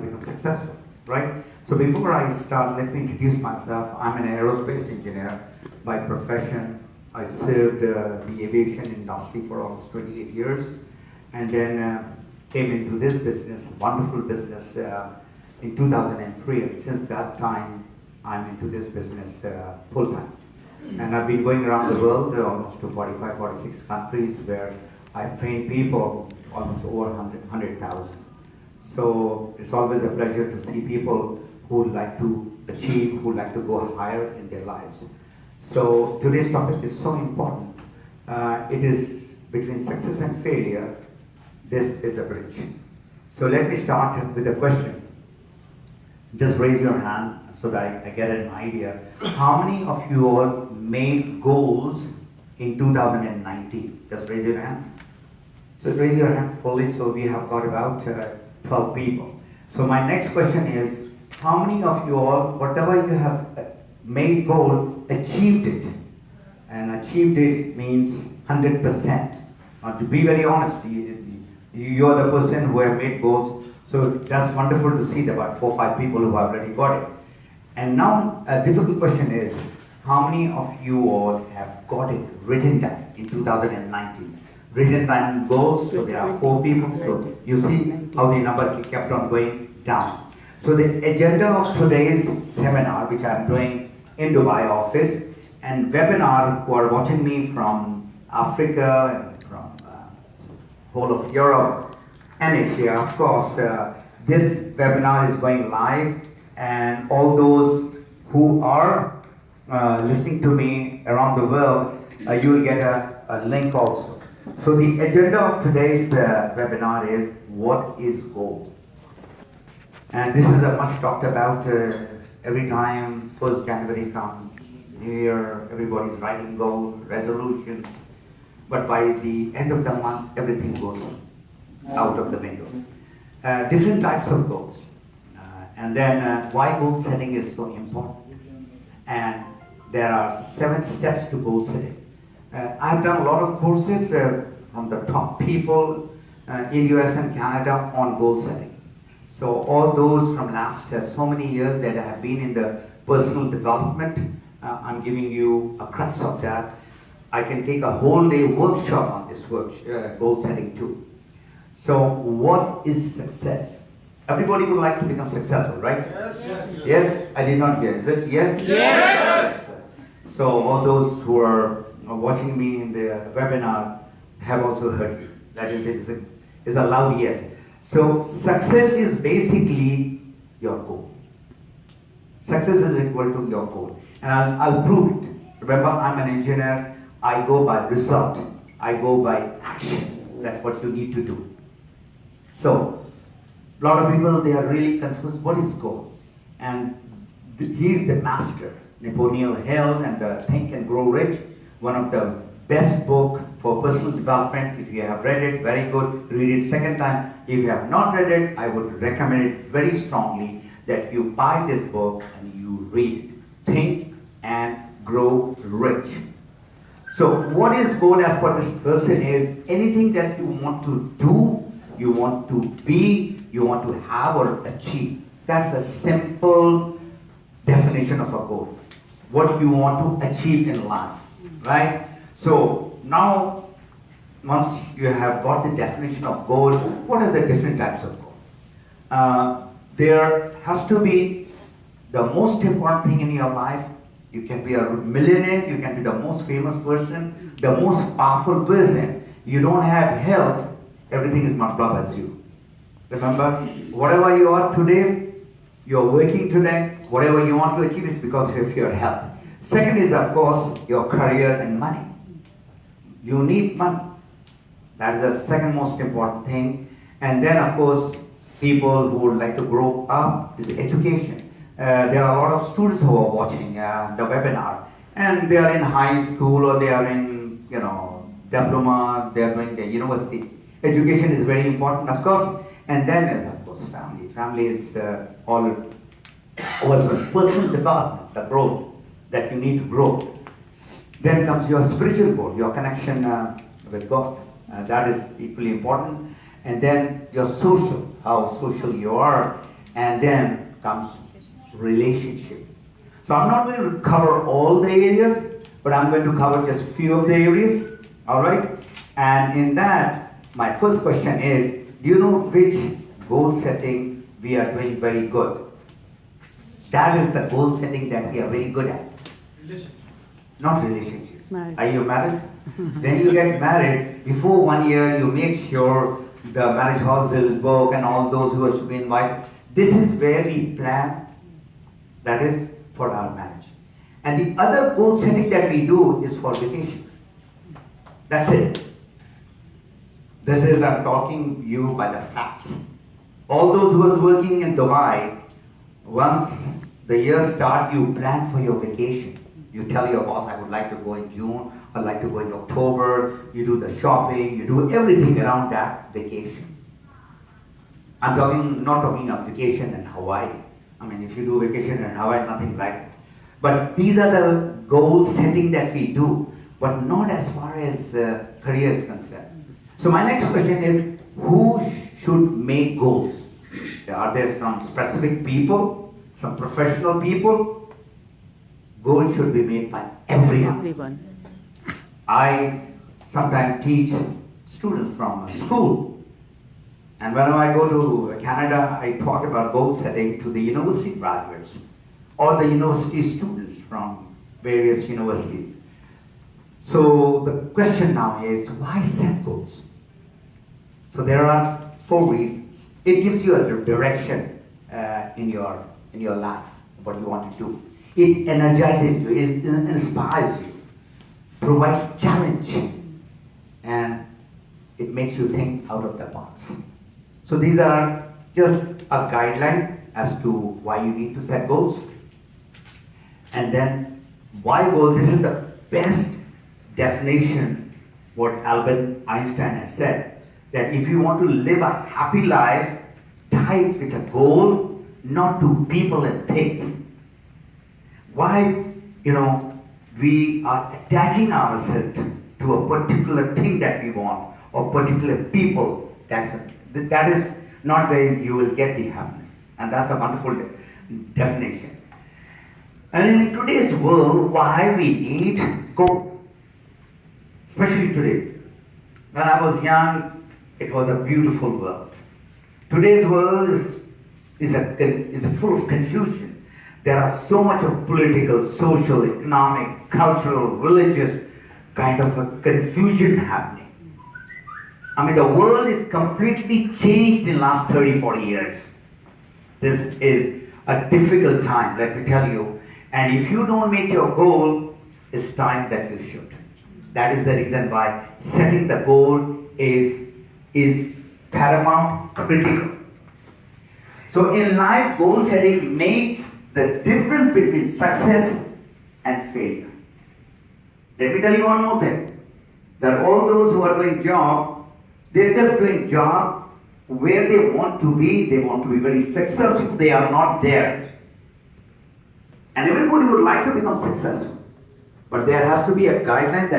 become successful, right? So before I start, let me introduce myself. I'm an aerospace engineer by profession. I served the aviation industry for almost 28 years, and then came into this business, wonderful business, in 2003. And since that time, I'm into this business full time. And I've been going around the world, almost to 45, 46 countries, where I've trained people almost over 100,000. So it's always a pleasure to see people who like to achieve, who like to go higher in their lives. So today's topic is so important. It is between success and failure. This is a bridge. So let me start with a question. Just raise your hand so that I get an idea. How many of you all made goals in 2019? Just raise your hand. So raise your hand fully, so we have got about 12 people. So my next question is, how many of you all, whatever you have made goal, achieved it? And achieved it means 100%. Now to be very honest, you are the person who have made goals. So that's wonderful to see about 4 or 5 people who have already got it. And now a difficult question is, how many of you all have got it written down in 2019? Written down goals, so there are 4 people. So you see how the number kept on going down. So the agenda of today's seminar, which I'm doing in Dubai office, and webinar who are watching me from Africa and from whole of Europe and Asia, of course, this webinar is going live, and all those who are listening to me around the world, you will get a link also. So the agenda of today's webinar is, what is goal? And this is a much talked about every time 1st January comes, New Year, everybody's writing goals, resolutions, but by the end of the month, everything goes out of the window. Different types of goals. And then why goal setting is so important. And there are 7 steps to goal setting. I've done a lot of courses from the top people in US and Canada on goal setting. So all those from last so many years that have been in the personal development, I'm giving you a crux of that. I can take a whole day workshop on this goal setting too. So what is success? Everybody would like to become successful, right? Yes. Yes. Yes? I did not hear. Is it yes? Yes. So all those who are watching me in the webinar have also heard you. That is, it is a loud yes. So success is basically your goal. Success is equal to your goal. And I'll prove it. Remember, I'm an engineer. I go by result. I go by action. That's what you need to do. So, a lot of people, they are really confused. What is goal? And he's the master. Napoleon Hill and the Think and Grow Rich, one of the best book for personal development. If you have read it, very good. Read it second time. If you have not read it, I would recommend it very strongly that you buy this book and you read it. Think and Grow Rich. So what is goal as per this person is anything that you want to do, you want to be, you want to have or achieve. That's a simple definition of a goal. What you want to achieve in life, right? So now, once you have got the definition of goal, what are the different types of goal? There has to be the most important thing in your life. You can be a millionaire, you can be the most famous person, the most powerful person. You don't have health, everything is marked up as you. Remember, whatever you are today, you're working today, whatever you want to achieve is because of your health. Second is, of course, your career and money. You need money. That is the second most important thing. And then, of course, people who would like to grow up is education. There are a lot of students who are watching the webinar, and they are in high school or they are in, diploma, they are doing the university. Education is very important, of course. And then is, of course, family. Family is all also personal development, the growth that you need to grow. Then comes your spiritual goal, your connection with God. That is equally important. And then your social, how social you are. and then comes relationship. So I'm not going to cover all the areas, but I'm going to cover just few of the areas, all right? And in that, my first question is, do you know which goal setting we are doing very good? That is the goal setting that we are very good at. Relationship. Not relationship. Marriage. Are you married? Then you get married, before 1 year you make sure the marriage house is booked and all those who are to be invited. This is where we plan, that is for our marriage. And the other goal setting that we do is for vacation. That's it. This is, I'm talking you by the facts. All those who are working in Dubai, once the year starts, you plan for your vacation. You tell your boss, I would like to go in June, I'd like to go in October. You do the shopping, you do everything around that vacation. I'm not talking of vacation in Hawaii. I mean, if you do vacation in Hawaii, nothing like it. But these are the goal setting that we do, but not as far as career is concerned. So my next question is, who should make goals? Are there some specific people, some professional people? Goals should be made by everyone. Everyone. I sometimes teach students from school. And whenever I go to Canada, I talk about goal setting to the university graduates or the university students from various universities. So the question now is, why set goals? So there are 4 reasons. It gives you a direction in your life, what you want to do. It energizes you, it inspires you, provides challenge, and it makes you think out of the box. So these are just a guideline as to why you need to set goals. And then why goal? This is the best definition what Albert Einstein has said, that if you want to live a happy life, tie it with a goal, not to people and things. Why, we are attaching ourselves to a particular thing that we want or particular people. That is not where you will get the happiness. And that's a wonderful definition. And in today's world, why we need goal? Especially today. When I was young, it was a beautiful world. Today's world is full of confusion. There are so much of political, social, economic, cultural, religious kind of a confusion happening. I mean, the world is completely changed in the last 30, 40 years. This is a difficult time, let me tell you. And if you don't make your goal, it's time that you should. That is the reason why setting the goal is paramount, critical. So in life, goal setting makes the difference between success and failure. Let me tell you one more thing. That all those who are doing job, they're just doing job where they want to be very successful, they are not there. And everybody would like to become successful. But there has to be a guideline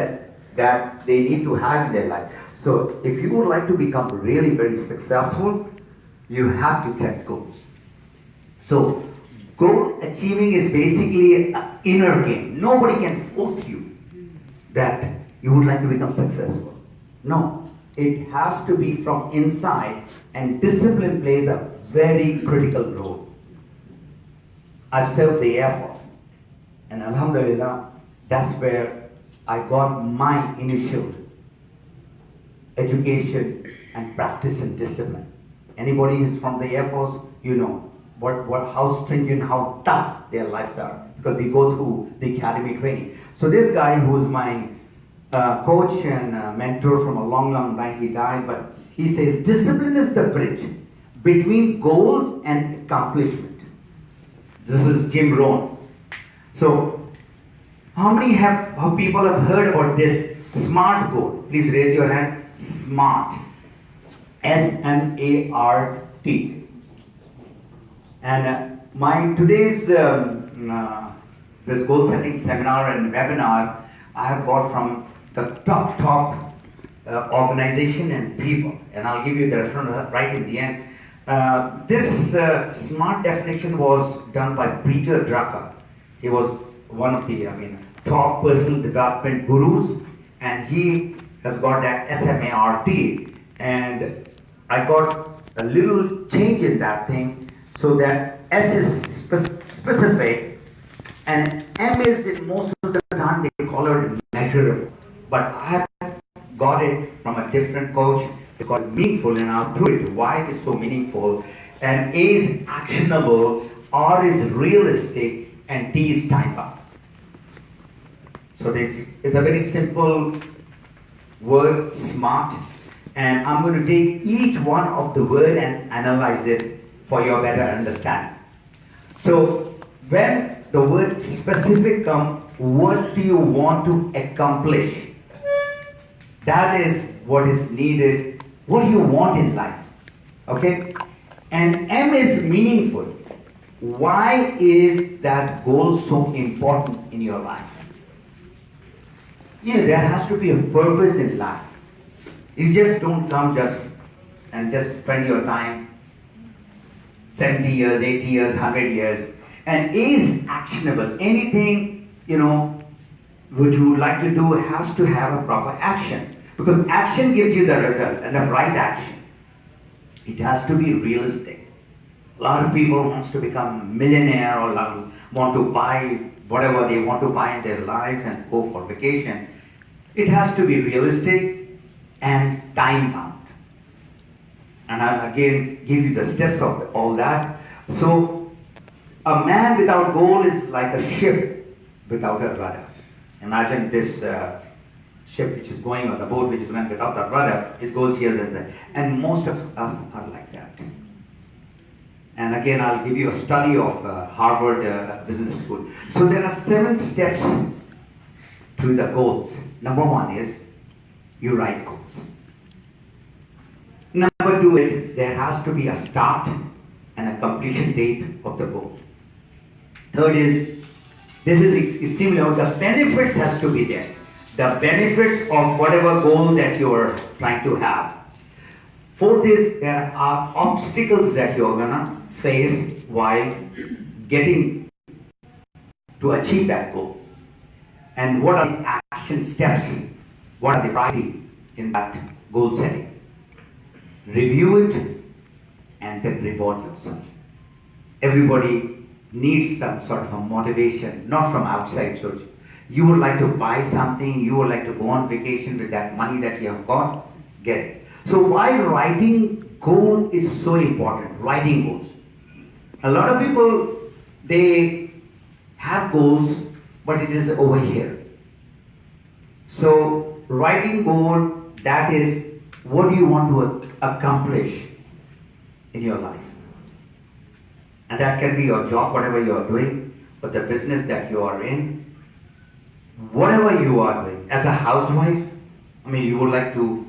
that they need to have in their life. So if you would like to become really very successful, you have to set goals. So goal achieving is basically an inner game. Nobody can force you that you would like to become successful. No, it has to be from inside, and discipline plays a very critical role. I've served the Air Force, and Alhamdulillah, that's where I got my initial education and practice in discipline. Anybody who's from the Air Force, you know how stringent, how tough their lives are, because we go through the academy training. So this guy who's my coach and mentor from a long, long time, he died, but he says discipline is the bridge between goals and accomplishment. This is Jim Rohn. So how many people have heard about this SMART goal? Please raise your hand. SMART. SMART. And my today's this goal setting seminar and webinar I have got from the top organization and people, and I'll give you the reference right in the end. This SMART definition was done by Peter Drucker. He was one of the, top personal development gurus, and he has got that SMART. And I got a little change in that thing, so that S is specific, and M is, in most of the time they call it measurable. But I have got it from a different coach. It's called meaningful, and I'll do it. Why it is so meaningful? And A is actionable, R is realistic, and T is time bound. So this is a very simple word, SMART, and I'm going to take each one of the word and analyze it for your better understanding. So when the word specific comes, what do you want to accomplish? That is what is needed. What do you want in life? Okay? And M is meaningful. Why is that goal so important in your life? There has to be a purpose in life. You just don't come and spend your time 70 years, 80 years, 100 years. And A is actionable. Anything, which you would like to do has to have a proper action. Because action gives you the result, and the right action. It has to be realistic. A lot of people want to become a millionaire, or want to buy whatever they want to buy in their lives and go for vacation. It has to be realistic and time bound. And I'll again give you the steps of all that. So, a man without goal is like a ship without a rudder. Imagine this ship which is going, or the boat which is going without the rudder. It goes here and there. And most of us are like that. And again, I'll give you a study of Harvard Business School. So there are 7 steps to the goals. Number 1 is you write goals. Number 2 is there has to be a start and a completion date of the goal. Third is, this is extremely important, the benefits has to be there. The benefits of whatever goal that you are trying to have. Fourth is there are obstacles that you're gonna face while getting to achieve that goal. And what are the action steps? What are the priorities in that goal setting? Review it and then reward yourself. Everybody needs some sort of a motivation, not from outside. So you would like to buy something, you would like to go on vacation with that money that you have got, get it. So why writing goal is so important, writing goals. A lot of people, they have goals, but it is over here. So writing goal, that is what do you want to accomplish in your life. And that can be your job, whatever you are doing, or the business that you are in. Whatever you are doing, as a housewife, you would like to,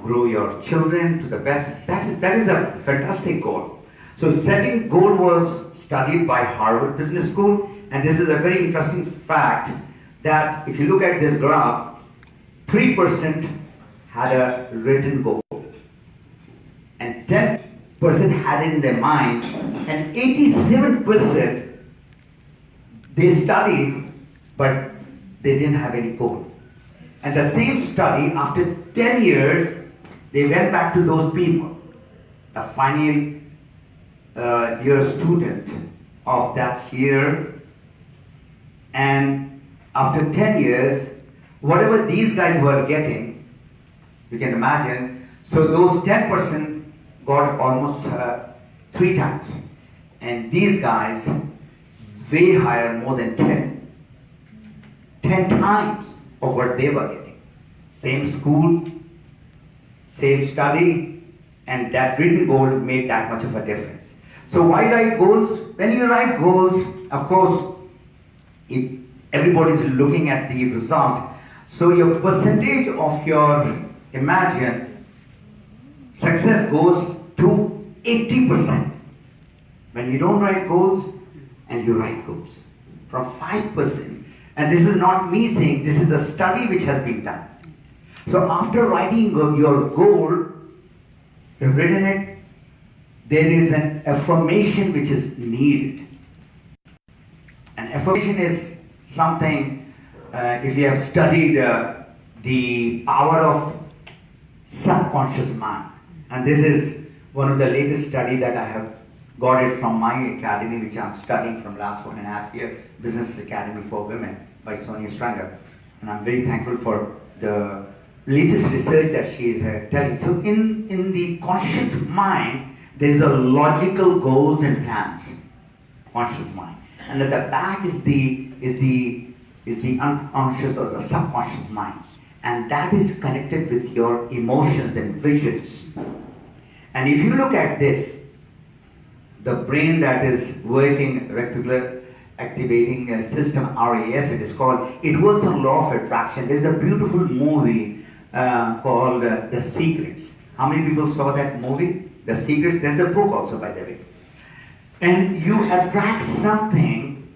grow your children to the best. That is a fantastic goal. So setting goal was studied by Harvard Business School, and this is a very interesting fact that if you look at this graph, 3% had a written goal, and 10% had it in their mind, and 87% they studied, but they didn't have any goal. And the same study, after 10 years, they went back to those people, the final year student of that year, and after 10 years, whatever these guys were getting, you can imagine, so those 10% got almost 3 times. And these guys, way higher, more than 10 times of what they were getting. Same school, same study, and that written goal made that much of a difference. So why write goals? When you write goals, of course, everybody is looking at the result. So your percentage of your imagined success goes to 80%. When you don't write goals and you write goals, from 5%. And this is not me saying, this is a study which has been done. So after writing your goal, you've written it, there is an affirmation which is needed. And affirmation is something, if you have studied the power of subconscious mind, and this is one of the latest study that I have got it from my academy, which I'm studying from last 1.5 year, Business Academy for Women by Sonia Stranger. And I'm very thankful for the latest research that she is telling. So in the conscious mind, there is a logical goals and plans, conscious mind. And at the back is the unconscious or the subconscious mind. And that is connected with your emotions and visions. And if you look at this, the brain that is working reticular activating system, RAS it is called, it works on law of attraction. There is a beautiful movie called The Secrets. How many people saw that movie? The Secrets. There's a book also, by the way. And you attract something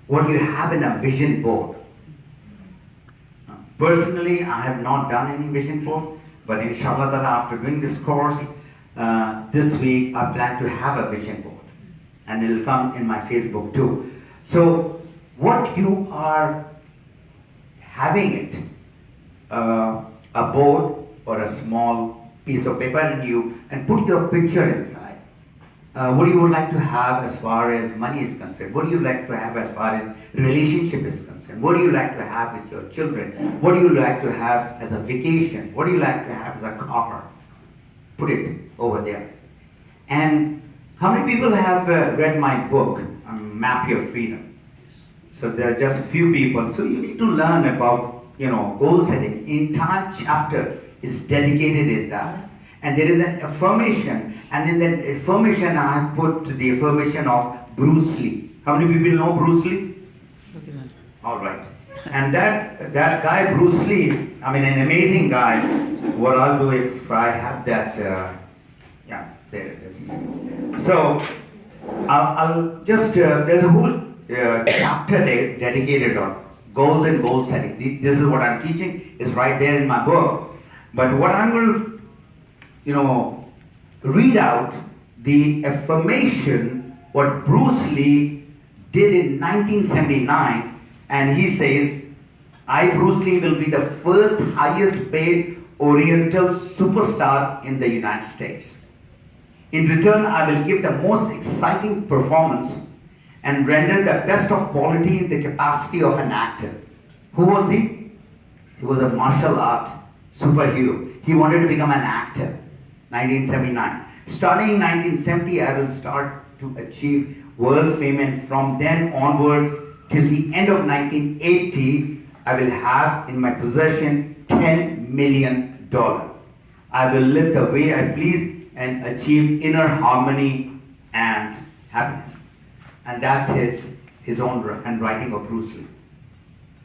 what you have in a vision board. Personally, I have not done any vision board, but inshallah after doing this course, this week I plan to have a vision board, and it will come in my Facebook too. So what you are having it, a board or a small piece of paper, and put your picture inside. What do you would like to have as far as money is concerned? What do you like to have as far as relationship is concerned? What do you like to have with your children? What do you like to have as a vacation? What do you like to have as a car? Put it over there. And how many people have read my book, Map Your Freedom? So there are just a few people. So you need to learn about, goal setting. Entire chapter is dedicated in that. And there is an affirmation. And in that affirmation, I have put the affirmation of Bruce Lee. How many people know Bruce Lee? All right. And that guy, Bruce Lee, an amazing guy. What I'll do if I have that, yeah, there it is. So, I'll just, there's a whole chapter there dedicated on goals and goal setting. This is what I'm teaching. It's right there in my book. But what I'm going to, read out the affirmation what Bruce Lee did in 1979, and he says, I, Bruce Lee, will be the first highest paid Oriental superstar in the United States. In return, I will give the most exciting performance and render the best of quality in the capacity of an actor. Who was he? He was a martial art superhero. He wanted to become an actor. 1979. Starting in 1970, I will start to achieve world fame, and from then onward till the end of 1980, I will have in my possession $10 million. I will live the way I please and achieve inner harmony and happiness. And that's his own handwriting of Bruce Lee.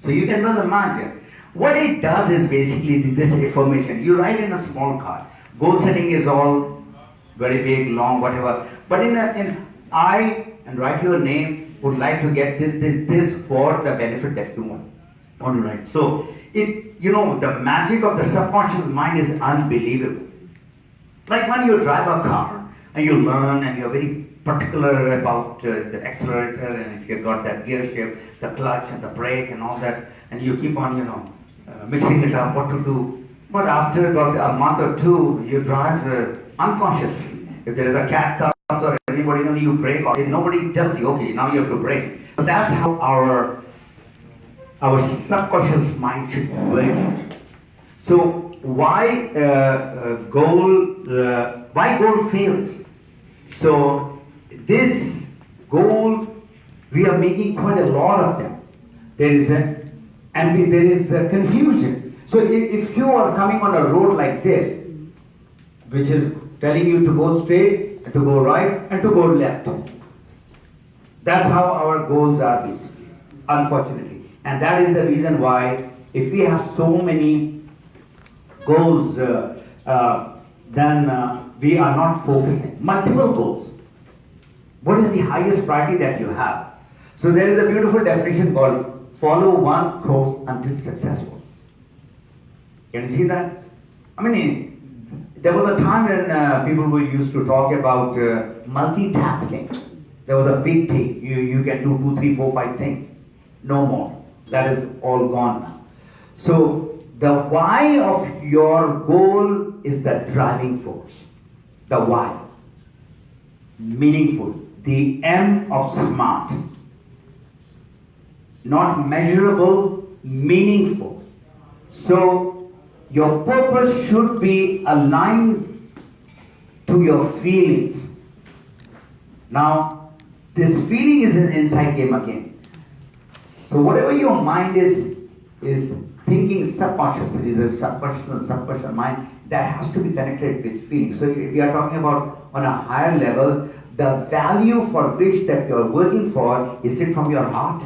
So you can know the mantra. What it does is basically this affirmation. You write in a small card. Goal setting is all very big, long, whatever. But I and write your name, would like to get this for the benefit that you want to write. So the magic of the subconscious mind is unbelievable. Like when you drive a car and you learn and you're very particular about the accelerator, and if you've got that gear shift, the clutch and the brake and all that, and you keep on mixing it up, what to do. But after about a month or two, you drive unconsciously. If there is a cat comes or anybody, you brake, or if nobody tells you, okay, now you have to brake. So that's how our subconscious mind should work. So why goal fails? So this goal, we are making quite a lot of them. There is confusion. So if you are coming on a road like this, which is telling you to go straight, and to go right, and to go left. That's how our goals are basically, unfortunately. And that is the reason why if we have so many goals, then we are not focusing. Multiple goals. What is the highest priority that you have? So there is a beautiful definition called follow one course until successful. Can you see that? There was a time when people were used to talk about multitasking. There was a big thing. You can do 2, 3, 4, 5 things. No more. That is all gone now. So the why of your goal is the driving force. The why. Meaningful. The M of smart. Not measurable, meaningful. So your purpose should be aligned to your feelings. Now, this feeling is an inside game again. So whatever your mind is thinking subconsciously, the subconscious mind, that has to be connected with feelings. So if we are talking about on a higher level, the value for which that you are working for, is it from your heart?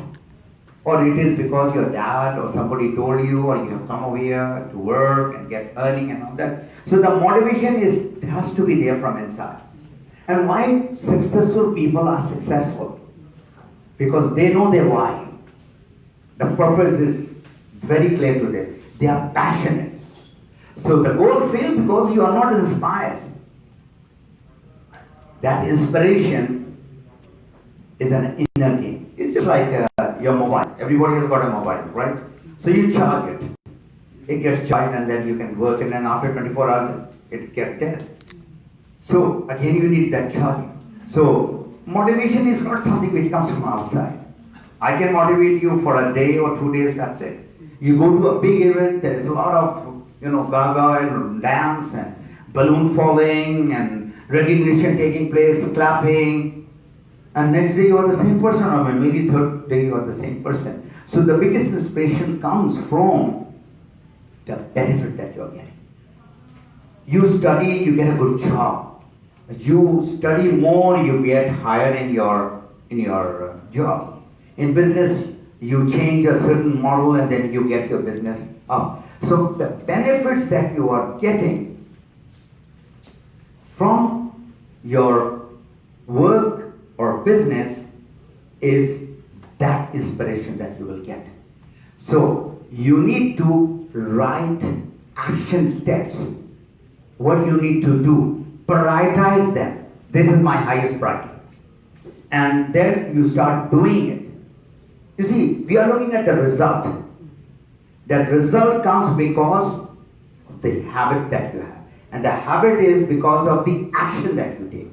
Or it is because your dad or somebody told you, or you have come over here to work and get earning and all that. So the motivation has to be there from inside. And why successful people are successful? Because they know their why. The purpose is very clear to them. They are passionate. So the goal failed because you are not inspired. That inspiration is an inner game. It's just like your mobile. Everybody has got a mobile, right? So you charge it. It gets charged and then you can work, and then after 24 hours it gets dead. So again you need that charging. So motivation is not something which comes from outside. I can motivate you for a day or 2 days, that's it. You go to a big event, there is a lot of gaga and dance and balloon falling and recognition taking place, clapping, and next day you are the same person, or maybe third day you are the same person. So the biggest inspiration comes from the benefit that you are getting. You study, you get a good job. You study more, you get higher in your job. In business, you change a certain model and then you get your business up. So the benefits that you are getting from your work or business is that inspiration that you will get. So you need to write action steps. What you need to do, prioritize them. This is my highest priority. And then you start doing it. You see, we are looking at the result. That result comes because of the habit that you have. And the habit is because of the action that you take.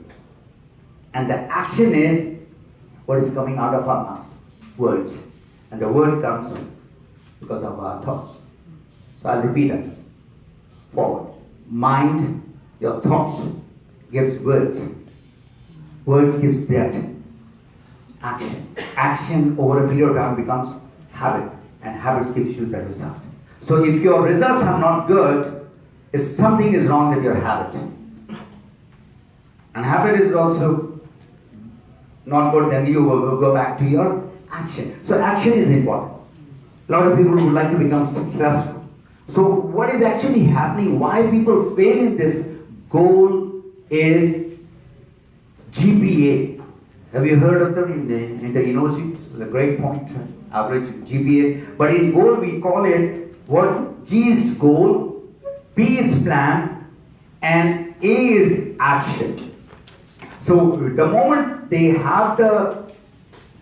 And the action is what is coming out of our mouth, words. And the word comes because of our thoughts. So I'll repeat it. Forward. Mind, your thoughts gives words. Words gives that action. Action over a period of time becomes habit, and habit gives you the result. So if your results are not good, if something is wrong with your habit. And habit is also not good, then you will go back to your action. So action is important. A lot of people would like to become successful. So what is actually happening, why people fail in this goal is GPA. Have you heard of them in the university? This is a great point, average GPA. But in goal we call it what? G is goal, P is plan, and A is action. So the moment they have the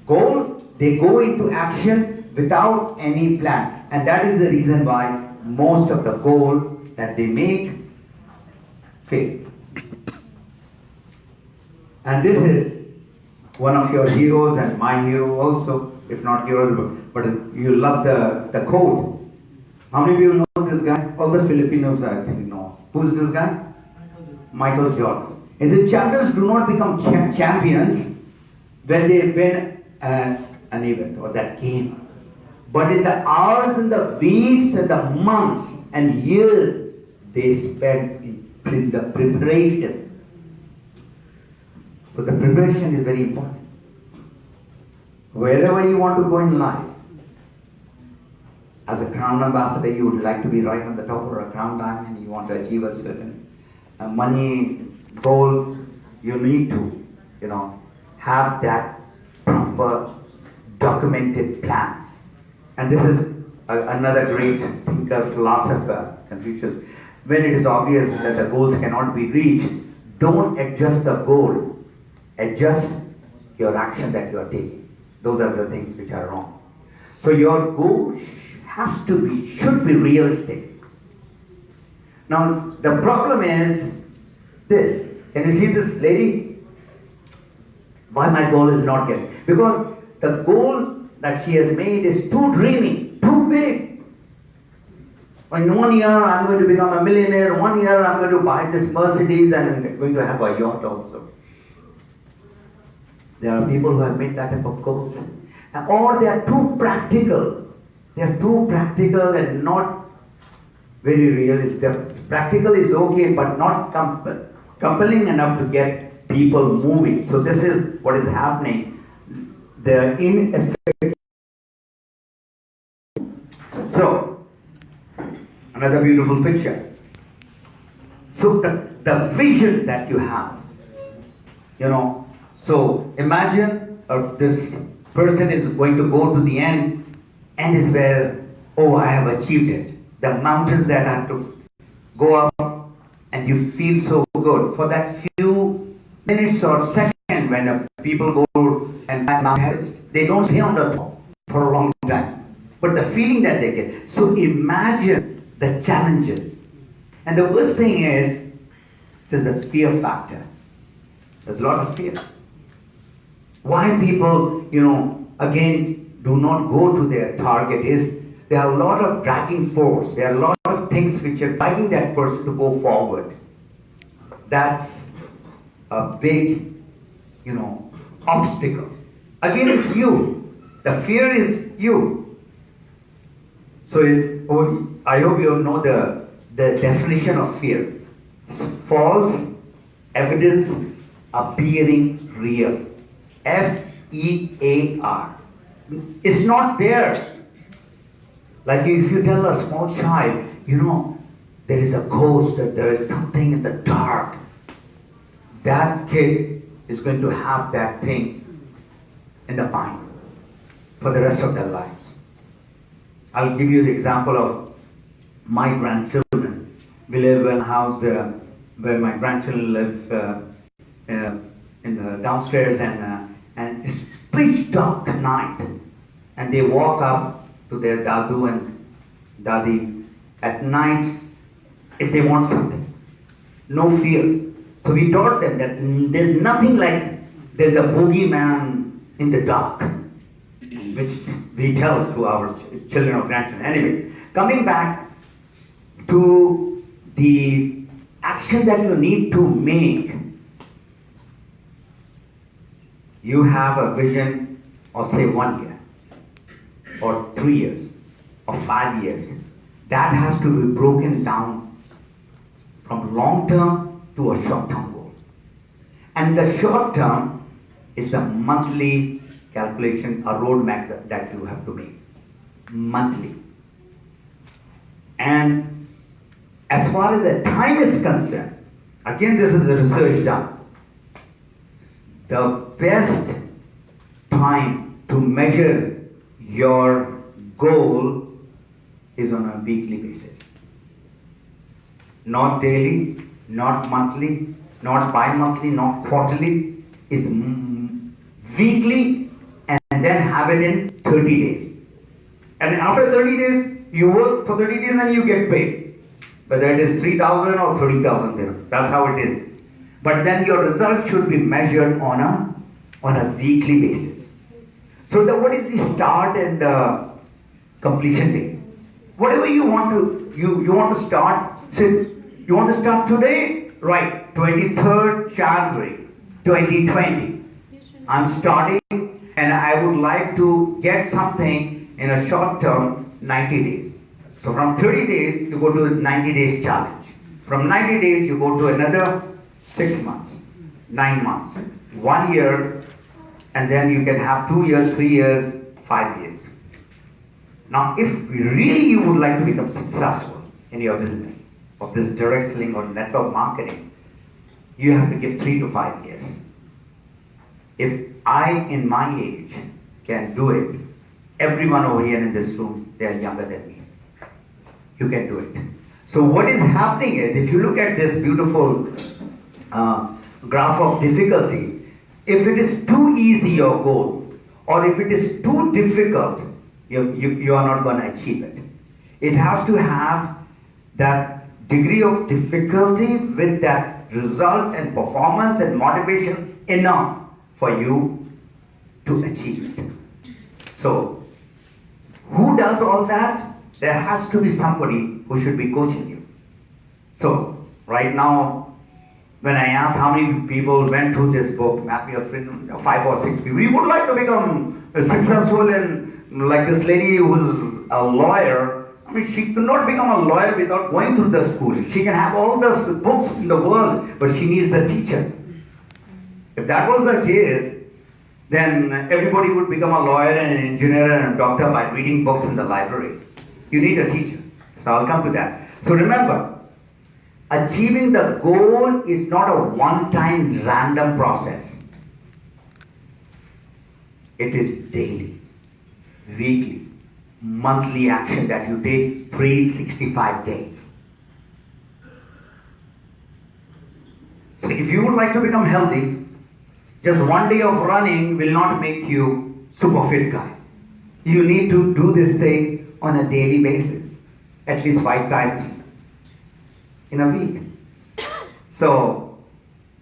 goal, they go into action without any plan. And that is the reason why most of the goal that they make fail. And this is one of your heroes and my hero also, if not heroes, but you love the quote. How many people know this guy? All the Filipinos I think know. Who's this guy? Michael Jordan. He said champions do not become champions when they win an event or that game. But in the hours and the weeks and the months and years they spend in the preparation. So the preparation is very important. Wherever you want to go in life, as a crown ambassador, you would like to be right on the top, or a crown diamond, you want to achieve a certain money goal, you need to, have that proper documented plans. And this is another great thinker, philosopher, Confucius. when it is obvious that the goals cannot be reached, don't adjust the goal, adjust your action that you are taking. Those are the things which are wrong. So your goal should be realistic. Now the problem is this. Can you see this lady? Why my goal is not getting? Because the goal that she has made is too dreamy, too big. In 1 year I'm going to become a millionaire, 1 year I'm going to buy this Mercedes and I'm going to have a yacht also. There are people who have made that type of goals. Or they are too practical. They are too practical and not very realistic. Practical is okay, but not compelling enough to get people moving. So this is what is happening. They are ineffective. So, another beautiful picture. So the vision that you have, so imagine this person is going to go to the end is where, oh, I have achieved it. The mountains that I have to go up and you feel so good. For that few minutes or seconds when people go and climb Mount Everest, they don't stay on the top for a long time. But the feeling that they get. So imagine the challenges. And the worst thing is, there's a fear factor. There's a lot of fear. Why people, again, do not go to their target is there are a lot of dragging force. There are a lot of things which are dragging that person to go forward. That's a big, obstacle. Again, it's you. The fear is you. So I hope you know the definition of fear. False evidence appearing real. F-E-A-R. It's not there. Like if you tell a small child, there is a ghost, there is something in the dark. That kid is going to have that thing in the mind for the rest of their lives. I'll give you the example of my grandchildren. We live in a house where my grandchildren live in the downstairs and it's pitch dark night. And they walk up to their dadu and dadi at night if they want something. No fear. So we taught them that there's nothing like there's a boogeyman in the dark, which we tell to our children or grandchildren. Anyway, coming back to the action that you need to make, you have a vision of say 1 year, or 3 years, or 5 years. That has to be broken down from long term to a short term goal. And the short term is a monthly calculation, a roadmap that you have to make. Monthly. And as far as the time is concerned, again this is the research done. The best time to measure your goal is on a weekly basis. Not daily, not monthly, not bi-monthly, not quarterly. Is weekly, and then have it in 30 days. And after 30 days, you work for 30 days and you get paid. Whether it is 3,000 or 30,000 there. That's how it is. But then your result should be measured on a weekly basis. So what is the start and the completion date? Whatever you want to start, say you want to start today, right, 23rd January 2020. I'm starting and I would like to get something in a short term, 90 days. So from 30 days, you go to the 90 days challenge. From 90 days, you go to another 6 months, 9 months, 1 year, and then you can have 2 years, 3 years, 5 years. Now, if really you would like to become successful in your business of this direct selling or network marketing, you have to give 3 to 5 years. If I, in my age, can do it, everyone over here in this room, they are younger than me. You can do it. So what is happening is, if you look at this beautiful graph of difficulty, if it is too easy your goal, or if it is too difficult, you are not going to achieve it. It has to have that degree of difficulty with that result and performance and motivation enough for you to achieve it. So, who does all that? There has to be somebody who should be coaching you. So, right now, when I ask how many people went through this book, Map Your Freedom, 5 or 6 people, you would like to become successful and like this lady who's a lawyer. I mean, she could not become a lawyer without going through the school. She can have all the books in the world, but she needs a teacher. If that was the case, then everybody would become a lawyer and an engineer and a doctor by reading books in the library. You need a teacher. So I'll come to that. So remember, achieving the goal is not a one-time random process. It is daily, weekly, monthly action that you take 365 days. So if you would like to become healthy, just one day of running will not make you super fit guy. You need to do this thing on a daily basis, at least 5 times in a week. So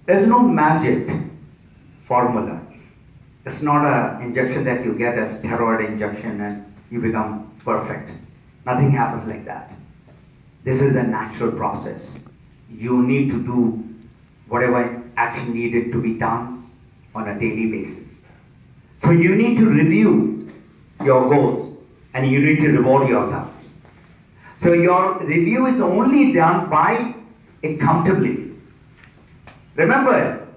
there's no magic formula. It's not an injection that you get as steroid injection and you become perfect. Nothing happens like that. This is a natural process. You need to do whatever action needed to be done on a daily basis. So you need to review your goals and you need to reward yourself. So your review is only done by accountability. Remember,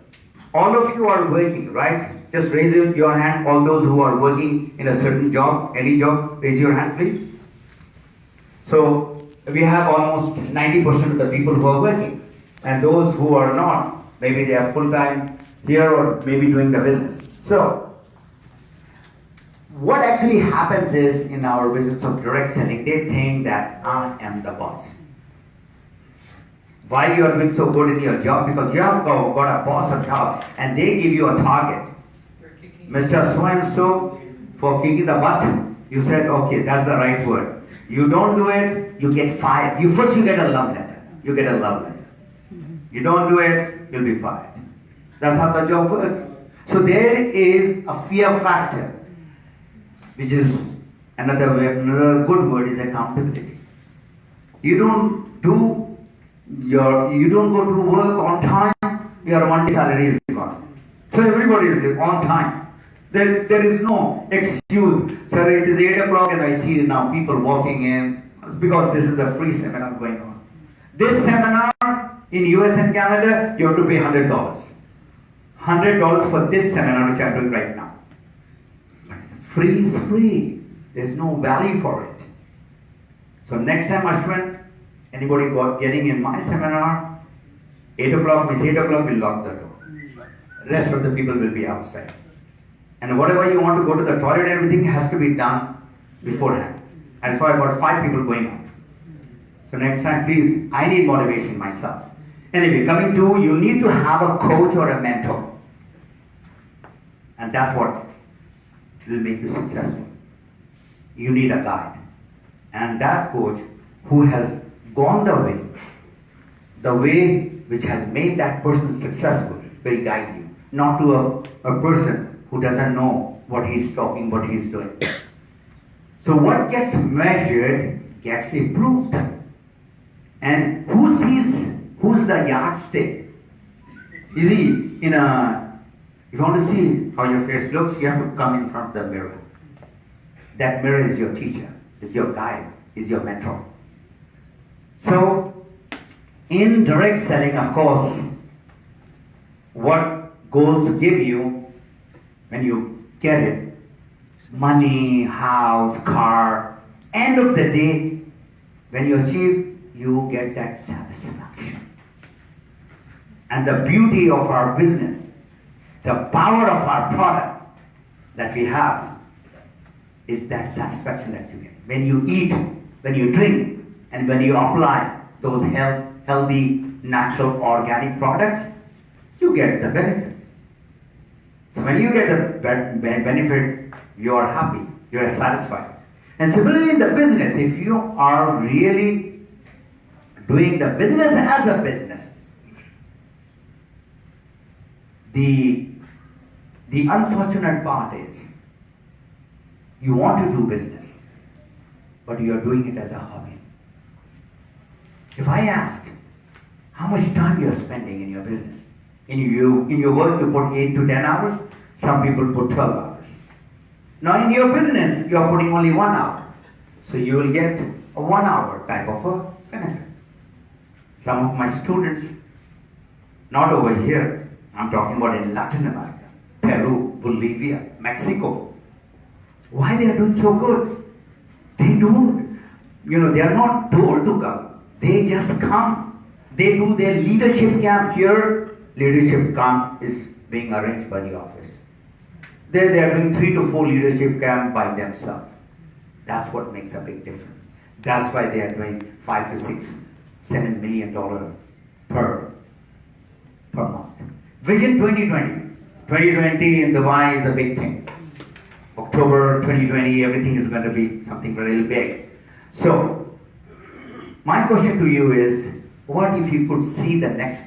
all of you are working, right? Just raise your hand, all those who are working in a certain job, any job, raise your hand please. So we have almost 90% of the people who are working, and those who are not, maybe they are full-time here or maybe doing the business. So what actually happens is, in our business of direct selling, they think that I am the boss. Why you are doing so good in your job? Because you have got a boss or job and they give you a target. Mr. So-and-so, for kicking the butt, you said, okay, that's the right word. You don't do it, you get fired. You get a love letter. You get a love letter. You don't do it, you'll be fired. That's how the job works. So there is a fear factor, which is another good word is accountability. You don't go to work on time, your monthly salary is gone. So everybody is on time. There is no excuse. Sir, it is 8 o'clock and I see now people walking in because this is a free seminar going on. This seminar in US and Canada, you have to pay $100. $100 for this seminar which I am doing right now. Free is free. There's no value for it. So next time, Ashwin, anybody getting in my seminar, 8 o'clock, means 8 o'clock, we'll lock the door. Rest of the people will be outside. And whatever you want to go to the toilet, everything has to be done beforehand. And so I got 5 people going out. So next time, please, I need motivation myself. Anyway, coming to, you need to have a coach or a mentor. And that's what will make you successful. You need a guide. And that coach who has gone the way which has made that person successful will guide you. Not to a person who doesn't know what he's talking, what he's doing. So what gets measured gets improved. And who's the yardstick? You see, if you want to see how your face looks, you have to come in front of the mirror. That mirror is your teacher, is your guide, is your mentor. So, in direct selling, of course, what goals give you when you get it, money, house, car, end of the day, when you achieve, you get that satisfaction. And the beauty of our business, the power of our product that we have, is that satisfaction that you get. When you eat, when you drink, and when you apply those healthy, natural, organic products, you get the benefit. So when you get the benefit, you are happy, you are satisfied. And similarly in the business, if you are really doing the business as a business, the unfortunate part is you want to do business, but you are doing it as a hobby. If I ask how much time you are spending in your business, in your work you put 8 to 10 hours, some people put 12 hours. Now in your business you are putting only 1 hour, so you will get a 1 hour type of a benefit. Some of my students, not over here, I'm talking about in Latin America, Peru, Bolivia, Mexico, why they are doing so good? They don't, they are not told to come. They just come. They do their leadership camp here. Leadership camp is being arranged by the office. There they are doing 3 to 4 leadership camp by themselves. That's what makes a big difference. That's why they are doing $5 to $6, $7 million per month. Vision 2020. 2020 in Dubai is a big thing. October 2020, everything is going to be something really big. So, my question to you is, what if you could see the next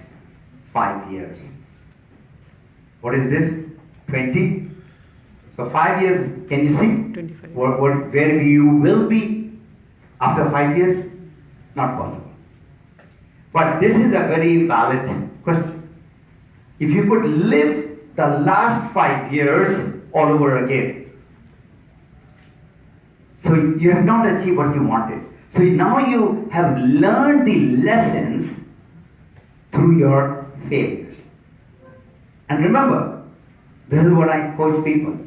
5 years? What is this? 20? So 5 years, can you see 25. where you will be after 5 years? Not possible. But this is a very valid question. If you could live the last 5 years all over again, so you have not achieved what you wanted. So now you have learned the lessons through your failures. And remember, this is what I coach people.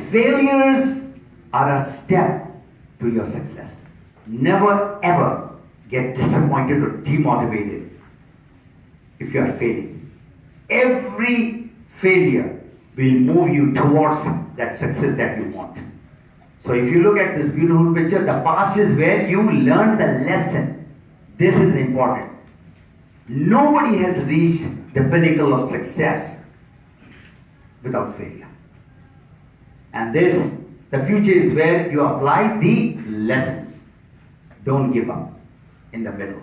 Failures are a step to your success. Never ever get disappointed or demotivated if you are failing. Every failure will move you towards that success that you want. So if you look at this beautiful picture, the past is where you learn the lesson. This is important. Nobody has reached the pinnacle of success without failure. And the future is where you apply the lessons. Don't give up in the middle.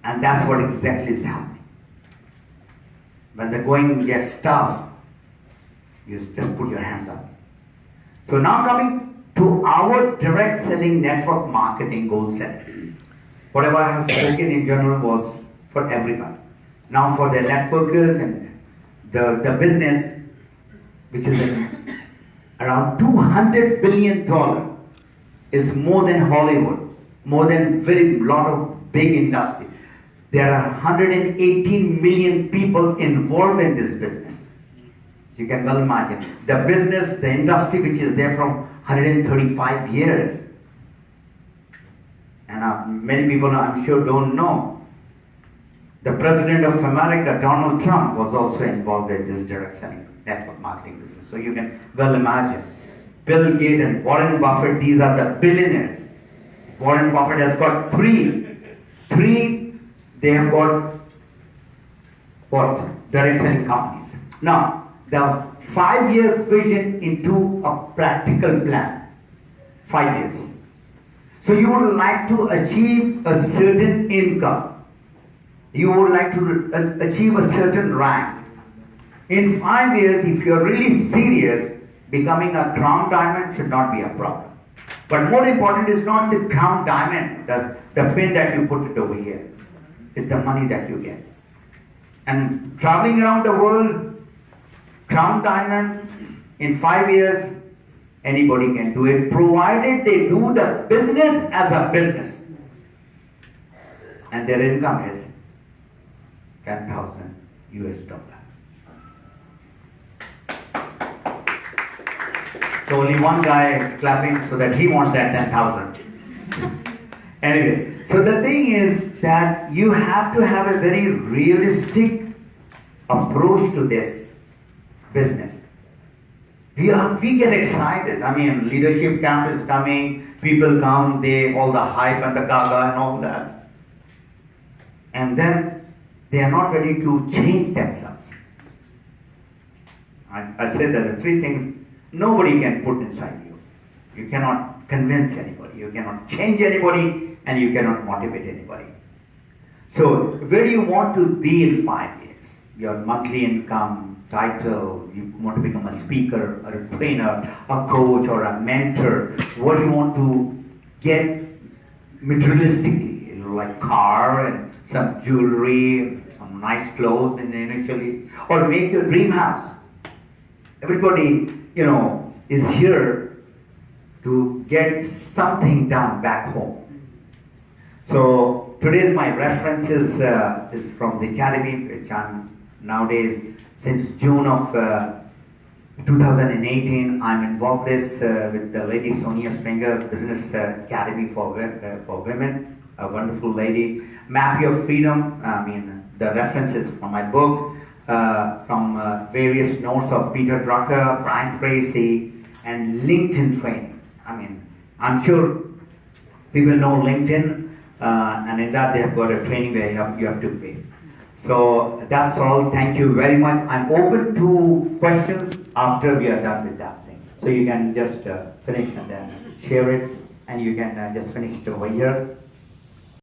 And that's what exactly is happening. When the going gets tough, you just put your hands up. So now coming to our direct selling network marketing goal setting. Whatever I have spoken in general was for everyone. Now for the networkers and the business, which is around $200 billion, is more than Hollywood, more than very lot of big industry. There are 118 million people involved in this business. You can well imagine. The business, the industry which is there from 135 years. And many people, I'm sure, don't know. The President of America, Donald Trump, was also involved in this direct selling network marketing business. So you can well imagine. Bill Gates and Warren Buffett, these are the billionaires. Warren Buffett has got three, they have got what? Direct selling companies. Now, the 5-year vision into a practical plan. 5 years. So you would like to achieve a certain income. You would like to achieve a certain rank. In 5 years, if you are really serious, becoming a crown diamond should not be a problem. But more important is not the crown diamond, the pin that you put it over here. It's the money that you get. And traveling around the world, crown diamond, in 5 years, anybody can do it, provided they do the business as a business. And their income is 10,000 US dollar. So only one guy is clapping so that he wants that 10,000. Anyway, so the thing is that you have to have a very realistic approach to this business. We get excited. I mean, leadership camp is coming, people come, all the hype and the gaga and all that. and then they are not ready to change themselves. I said that the three things nobody can put inside you. You cannot convince anybody, you cannot change anybody, and you cannot motivate anybody. So, where do you want to be in 5 years? Your monthly income, title, you want to become a speaker, or a trainer, a coach, or a mentor. What do you want to get materialistically? Like car and some jewelry, some nice clothes initially, or make your dream house. Everybody, is here to get something done back home. So today's my reference is from the academy, which I'm nowadays since June of 2018. I'm involved with the lady Sonia Springer Business Academy for Women, a wonderful lady. Map Your Freedom. The references from my book, from various notes of Peter Drucker, Brian Tracy, and LinkedIn training. I'm sure people know LinkedIn, and in that they have got a training where you have to pay. So that's all. Thank you very much. I'm open to questions after we are done with that thing. So you can just finish and then share it, and you can just finish it over here.